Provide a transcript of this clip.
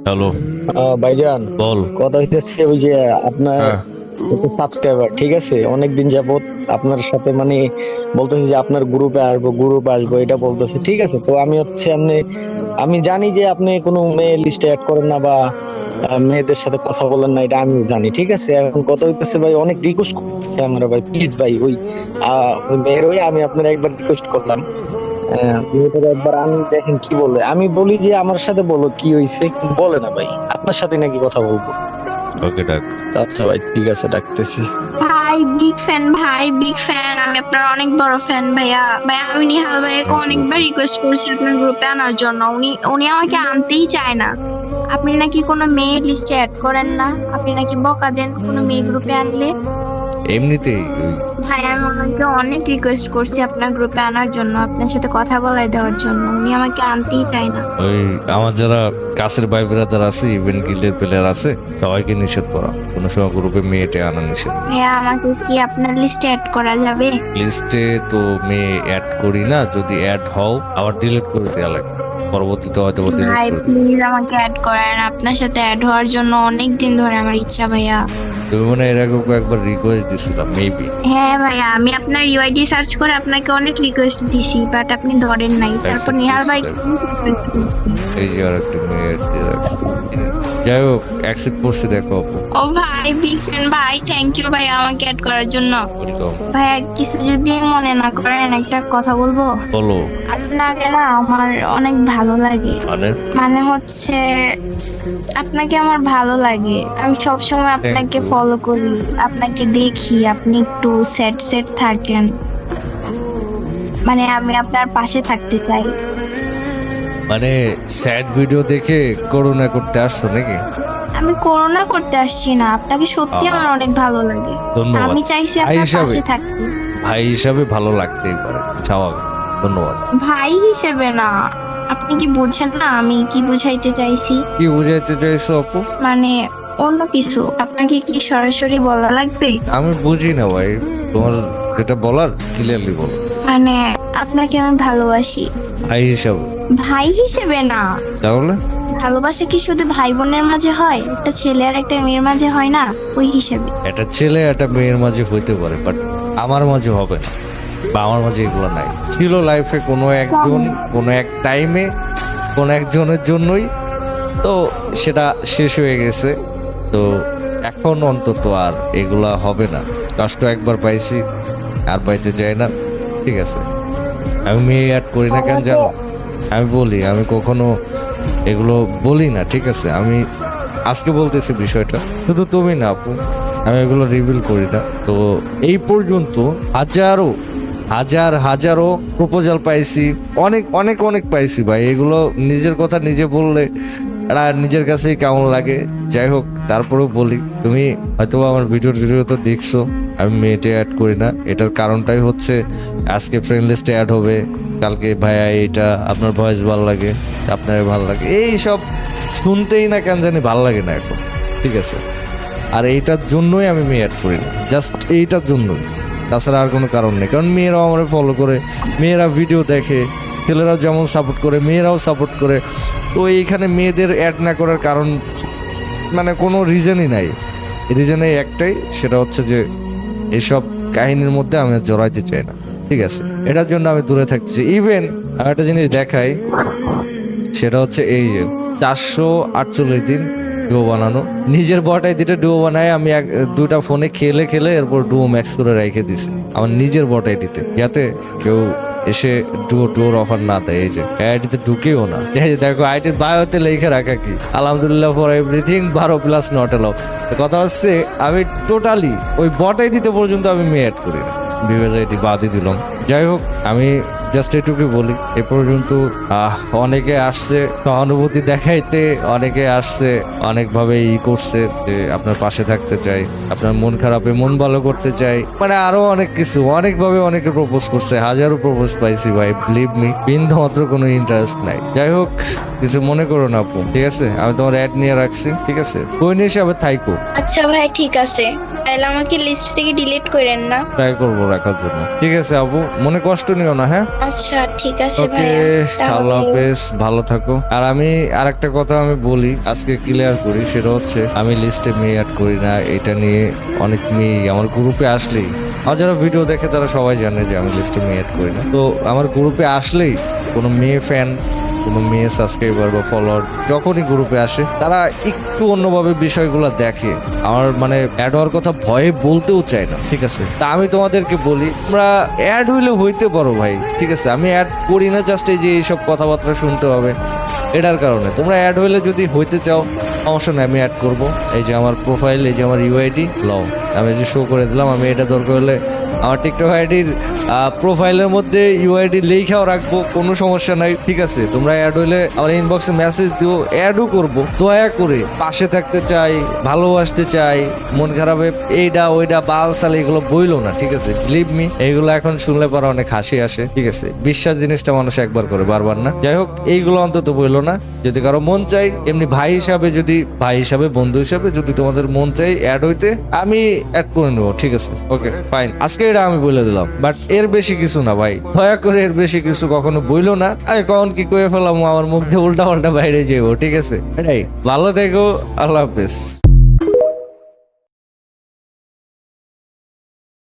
Hello. ভাইজান, বল। কথা হইতেছে ওই যে আপনার হ্যাঁ। সাবস্ক্রাইবার, ঠিক আছে, অনেকদিন যাবত আপনার সাথে মানে বলতেছে যে আপনার গ্রুপে আসবো এটা বলতেছে, ঠিক আছে। তো আমি হচ্ছে আমি জানি যে আপনি কোনো মেয়ে লিস্টে অ্যাড করেন না বা মেয়েদের সাথে কথা বলেন না, এটা আমি জানি, ঠিক আছে। এখন কথা হইতেছে ভাই, অনেক রিকোয়েস্ট করতেছে আমরা, ভাই প্লিজ ভাই, ওই মেয়ের ওই আমি আপনার একবার রিকোয়েস্ট করলাম। মেয়েটাকে একবার আমি দেখেন কি বলে। আমি বলি যে আমার সাথে বলো কি হয়েছে, কিন্তু বলে না ভাই, আপনার সাথে নাকি কথা বলবো। ওকে, ডাক। আচ্ছা ভাই, ঠিক আছে, ডাকতেছি। ভাই বিগ ফ্যান, ভাই বিগ ফ্যান, আমি আপনার অনেক বড় ফ্যান ভাইয়া। ভাইয়া আমি নিহাল ভাইয়াকে অনেকবার রিকোয়েস্ট করেছি আপনার গ্রুপে আনার জন্য, উনি উনি আমাকে আনতেই চায় না। আপনি নাকি কোনো মেয়ে লিস্টে অ্যাড করেন না, আপনি নাকি বকা দেন কোনো মেয়ে গ্রুপে আনলে। এমনিতেই ভাই আমি ওনাকে অনেক রিকোয়েস্ট করছি আপনার গ্রুপে আনার জন্য, আপনার সাথে কথা বলাই দেওয়ার জন্য, উনি আমাকে আনতেই চায় না। ওই আমার যারা কাছের ভাই ব্রাদার আছে, ইভেন গিল্ডের প্লেয়ার আছে, সবাইকে নিষেধ করা, কোনো সময় গ্রুপে মেয়েটে আনা নিষেধ। ভাইয়া আমাকে কি আপনার লিস্টে অ্যাড করা যাবে? লিস্টে তো মেয়ে অ্যাড করি না, যদি অ্যাড হও আবার ডিলিট করে দেওয়া লাগবে, পরবর্তীতে হয়তো ডিলিট ভাই করে দেবো। প্লিজ আমাকে অ্যাড করেন, আপনার সাথে অ্যাড হওয়ার জন্য অনেক দিন ধরে আমার ইচ্ছা ভাইয়া। তুমি মনে হয় এর আগে একবার রিকোয়েস্ট দিছিলাম মেবি। হ্যাঁ ভাইয়া, আমি আপনার ইউআইডি সার্চ করে আপনাকে অনেক রিকোয়েস্ট দিছি, বাট আপনি ধরেন নাই। তারপর নিহাল ভাই এই যে আর একটা মেয়ের দিয়ে রাখছি। যাই হোক, অ্যাকসেপ্ট করছি, দেখো আপু। ও ভাই বিগ ফ্যান ভাই, থ্যাংক ইউ ভাই আমাকে অ্যাড করার জন্য। Welcome. ভাইয়া কিছু যদি মনে না করেন একটা কথা বলবো। বলো। আপনাকে না আমার অনেক ভালো লাগে, মানে মানে হচ্ছে আপনাকে আমার ভালো লাগে। আমি সব সময় আপনাকে you. ফলো করি, আপনাকে দেখি, আপনি একটু সেট সেট থাকেন, মানে আমি আপনার পাশে থাকতে চাই। মানে স্যাড ভিডিও দেখে করুণা করতে আসছো নাকি? আমি করোনা করতে আসছি না, আপনাকে সত্যি আমার অনেক ভালো লাগে। ধন্যবাদ। আমি চাইছি ভাই আপনার হিসাবে পাশে থাকতে। ভাই হিসাবে ভালো লাগতেই পারে, স্বাভাবিক। ধন্যবাদ। ভাই হিসেবে না, আপনি কি বুঝেন না আমি কি বুঝাইতে চাইছি? কি বুঝাইতে চাইছো আপু? মানে অন্য কিছু আপনাকে কি সরাসরি বলা লাগবে? আমি বুঝি না ভাই, তোমার যেটা বলার ক্লিয়ারলি বলো। মানে আপনাকে আমি ভালোবাসি। ভাই হিসাবে? ভাই হিসেবে না, তাহলে ভালোবাসা কি শুধু ভাই বোনের মাঝে হয়? একটা ছেলে আর একটা মেয়ের মাঝে হয় না? ওই হিসেবে। একটা ছেলে একটা মেয়ের মাঝে হইতে পারে, বাট আমার মাঝে হবে না, বা আমার মাঝে এগুলো নাই। ছিল লাইফে কোনো একজন কোনো এক টাইমে কোন একজনের জন্যই, তো সেটা শেষ হয়ে গেছে। তো এখন অন্তত আর এগুলা হবে না। কষ্ট একবার পাইছি, আর পাইতে চাই না, ঠিক আছে। আমি মেয়ে অ্যাড করি না কেন জানো? আমি বলি, আমি কখনো এগুলো বলি না, ঠিক আছে। আমি আজকে বলতেছি বিষয়টা, শুধু তুমি না আপু, আমি এগুলো রিভিল করি না। তো এই পর্যন্ত হাজারো প্রপোজাল পাইছি, অনেক অনেক অনেক পাইছি ভাই। এগুলো নিজের কথা নিজে বললে এটা নিজের কাছেই কেমন লাগে। যাই হোক, তারপরেও বলি, তুমি হয়তো আমার ভিডিও তো দেখছো, আমি মেয়েটে অ্যাড করি না। এটার কারণটাই হচ্ছে আজকে ফ্রেন্ড লিস্টে অ্যাড হবে, কালকে ভাইয়া এটা আপনার ভয়েস ভালো লাগে, আপনার ভালো লাগে, এই সব শুনতেই না কেন জানি ভালো লাগে না এখন, ঠিক আছে। আর এইটার জন্যই আমি মেয়ে অ্যাড করি না, জাস্ট এইটার জন্যই, তাছাড়া আর কোনো কারণ নেই। কারণ মেয়েরাও আমার ফলো করে, মেয়েরা ভিডিও দেখে, ছেলেরাও যেমন সাপোর্ট করে মেয়েরাও সাপোর্ট করে। তো এইখানে মেয়েদের অ্যাড না করার কারণ মানে কোনো রিজনই নাই। রিজনে একটাই, সেটা হচ্ছে যে এসব কাহিনীর মধ্যে আমি আর জড়াইতে চাই না, ঠিক আছে। এটার জন্য আমি দূরে থাকতেছি। ইভেন আমি একটা জিনিস দেখাই, সেটা হচ্ছে এই যে 448 দিন ডুও বানানো, নিজের বটাই দিতে ডুও বানায় আমি দুইটা ফোনে খেলে এরপর ডুও ম্যাক্স করে রেখে দিছি আমার নিজের বটাই দিতে, যাতে কেউ এসে ডুয়োর অফার না দেয়। এই যে আইডিতে ঢুকেও না, এই যে দেখো আইডির বায়োতে লেখা রাখা কি, আলহামদুলিল্লাহ ফর এভরিথিং 12+ নট এলাও। কথা হচ্ছে আমি টোটালি ওই বটাই দিতে পর্যন্ত আমি মেয়ে অ্যাড করি না, বিবেজ আইডি বাদই দিলাম। যাই হোক, আমি জাস্ট এটুকুই বলি, এ পর্যন্ত অনেকে আসছে সহানুভূতি দেখাইতে, অনেকে আসছে অনেকভাবে করছে যে আপনার পাশে থাকতে চাই, আপনার মন খারাপে মন ভালো করতে চাই, মানে আরো অনেক কিছু, অনেকভাবে অনেকে প্রপোজ করছে, হাজারো প্রপোজ পাইছি ভাই, বিলিভ মি, বিন্দু মাত্র কোনো ইন্টারেস্ট নাই। যাই হোক, কিছু মনে করো না আপু, ঠিক আছে? আমি তোমার অ্যাড নিয়ে রাখছি, ঠিক আছে? কোন হিসাবে থাইকো, আচ্ছা ভাই ঠিক আছে, তাহলে আমাকে লিস্ট থেকে ডিলিট করেন না। ট্রাই করবো রাখার জন্য, ঠিক আছে আপু? মনে কষ্ট নিও না, হ্যাঁ? আচ্ছা ঠিক আছে ওকে, ভাইয়া, আল্লাহ তাহলে হাফেজ, ভালো থাকো। আর আমি আরেকটা কথা আমি বলি, আজকে ক্লিয়ার করি, সেটা হচ্ছে আমি লিস্টে মেয়ে অ্যাড করি না। এটা নিয়ে অনেক মেয়ে আমার গ্রুপে আসলেই, আর যারা ভিডিও দেখে তারা সবাই জানে যে আমি লিস্টে মেয়ে অ্যাড করি না। তো আমার গ্রুপে আসলেই কোনো মেয়ে ফ্যান, কোনো মেয়ে সাবস্ক্রাইবার বা ফলোয়ার যখনই গ্রুপে আসে, তারা একটু অন্যভাবে বিষয়গুলো দেখে। আমার মানে অ্যাড হওয়ার কথা ভয়ে বলতেও চায় না, ঠিক আছে? তা আমি তোমাদেরকে বলি, তোমরা অ্যাড হইলে হইতে পারো ভাই, ঠিক আছে? আমি অ্যাড করি না জাস্ট এই যে এইসব কথাবার্তা শুনতে হবে এটার কারণে। তোমরা অ্যাড হইলে যদি হইতে চাও, সমস্যা নেই, আমি অ্যাড করবো। এই যে আমার প্রোফাইল, এই যে আমার ইউআইডি লও, আমি যে শো করে দিলাম। আমি এটা দরকার হলে আমার টিকটক আইডির প্রোফাইলের মধ্যে ইউআইডি লেখাও রাখবো, কোনো সমস্যা নাই, ঠিক আছে? তোমরা অ্যাড হইলে আমার ইনবক্সে মেসেজ দিও, অ্যাডও করবো। দয়া করে পাশে থাকতে চাই, ভালোবাসতে চাই, মন খারাপে এইটা ওইটা বাল সাল এগুলো বইলো না, ঠিক আছে? বিলিভ মি, এইগুলো এখন শুনলে পরে অনেক হাসি আসে, ঠিক আছে? বিশ্বাস জিনিসটা মানুষ একবার করে, বারবার না। যাই হোক, এইগুলো অন্তত বইলো না। যদি কারো মন চাই এমনি ভাই হিসাবে, যদি ভাই হিসাবে, বন্ধু হিসাবে যদি তোমাদের মন চাই অ্যাড হইতে, আমি অ্যাড করে নেবো, ঠিক আছে? ওকে ফাইন, আজকে এটা আমি বলে দিলাম, বাট এর বেশি কিছু না ভাই, দয়া করে এর বেশি কিছু কখনো বইলো না। আমি কখন কি করে ফেলাম, আমার মুখ দিয়ে উল্টা পাল্টা বাইরে যাবো, ঠিক আছে? এটাই, ভালো থেকো, আল্লাহ হাফেজ।